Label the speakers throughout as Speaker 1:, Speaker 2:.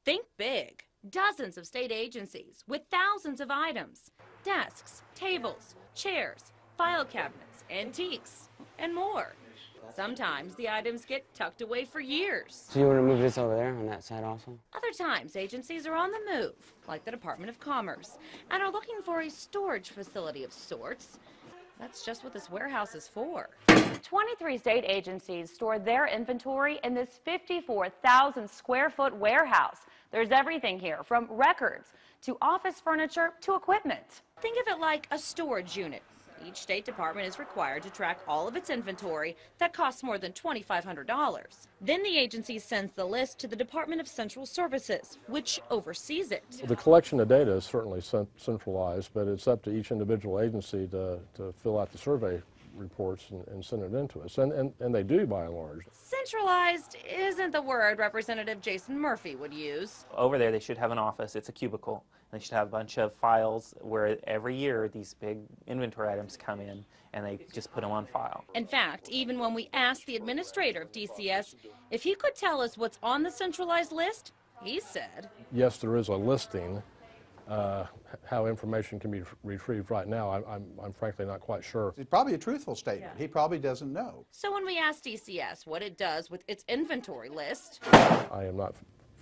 Speaker 1: Think big. Dozens of state agencies with thousands of items. Desks, tables, chairs, file cabinets, antiques, and more. Sometimes the items get tucked away for years.
Speaker 2: So you want to move this over there on that side also?
Speaker 1: Other times, agencies are on the move, like the Department of Commerce, and are looking for a storage facility of sorts. That's just what this warehouse is for. 23 state agencies store their inventory in this 54,000 square foot warehouse. There's everything here, from records to office furniture to equipment. Think of it like a storage unit. Each state department is required to track all of its inventory that costs more than $2,500. Then the agency sends the list to the Department of Central Services, which oversees it.
Speaker 3: The collection of data is certainly centralized, but it's up to each individual agency to fill out the survey reports and send it in to us, and they do by and large.
Speaker 1: Centralized isn't the word Representative Jason Murphy would use.
Speaker 4: Over there, they should have an office. It's a cubicle. They should have a bunch of files where every year these big inventory items come in and they just put them on file.
Speaker 1: In fact, even when we asked the administrator of DCS if he could tell us what's on the centralized list, he said,
Speaker 3: yes, there is a listing. How information can be retrieved right now, I'm frankly not quite sure.
Speaker 5: It's probably a truthful statement. He probably doesn't know.
Speaker 1: So when we asked DCS what it does with its inventory list,
Speaker 3: I am not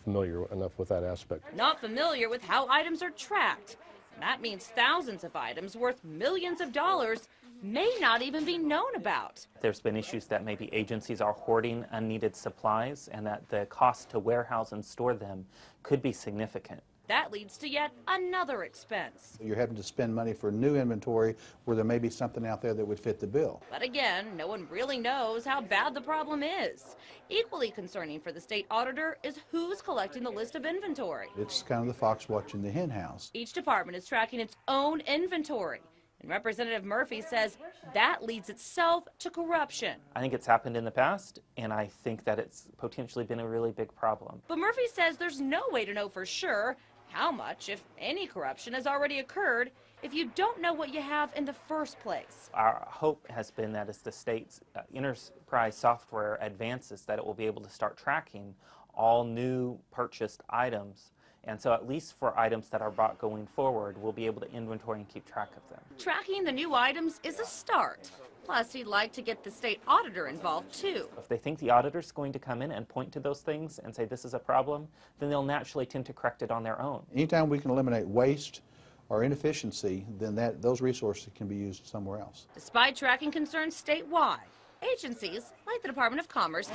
Speaker 3: familiar enough with that aspect.
Speaker 1: not familiar with how items are tracked. And that means thousands of items worth millions of dollars may not even be known about.
Speaker 4: There's been issues that maybe agencies are hoarding unneeded supplies and that the cost to warehouse and store them could be significant.
Speaker 1: That leads to yet another expense.
Speaker 5: You're having to spend money for new inventory where there may be something out there that would fit the bill.
Speaker 1: But again, no one really knows how bad the problem is. Equally concerning for the state auditor is who's collecting the list of inventory.
Speaker 5: It's kind of the fox watching the hen house.
Speaker 1: Each department is tracking its own inventory. And Representative Murphy says that leads itself to corruption.
Speaker 4: I think it's happened in the past, and I think that it's potentially been a really big problem.
Speaker 1: But Murphy says there's no way to know for sure how much, if any, corruption has already occurred if you don't know what you have in the first place.
Speaker 4: Our hope has been that as the state's enterprise software advances, that it will be able to start tracking all new purchased items. And so at least for items that are bought going forward, we'll be able to inventory and keep track of them.
Speaker 1: Tracking the new items is a start. Plus, he'd like to get the state auditor involved, too.
Speaker 4: If they think the auditor's going to come in and point to those things and say this is a problem, then they'll naturally tend to correct it on their own.
Speaker 5: Anytime we can eliminate waste or inefficiency, then those resources can be used somewhere else.
Speaker 1: Despite tracking concerns statewide, agencies like the Department of Commerce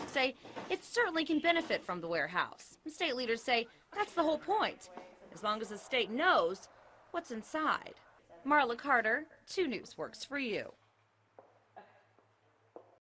Speaker 1: say it certainly can benefit from the warehouse. And state leaders say that's the whole point, as long as the state knows what's inside. Marla Carter, 2 News works for you.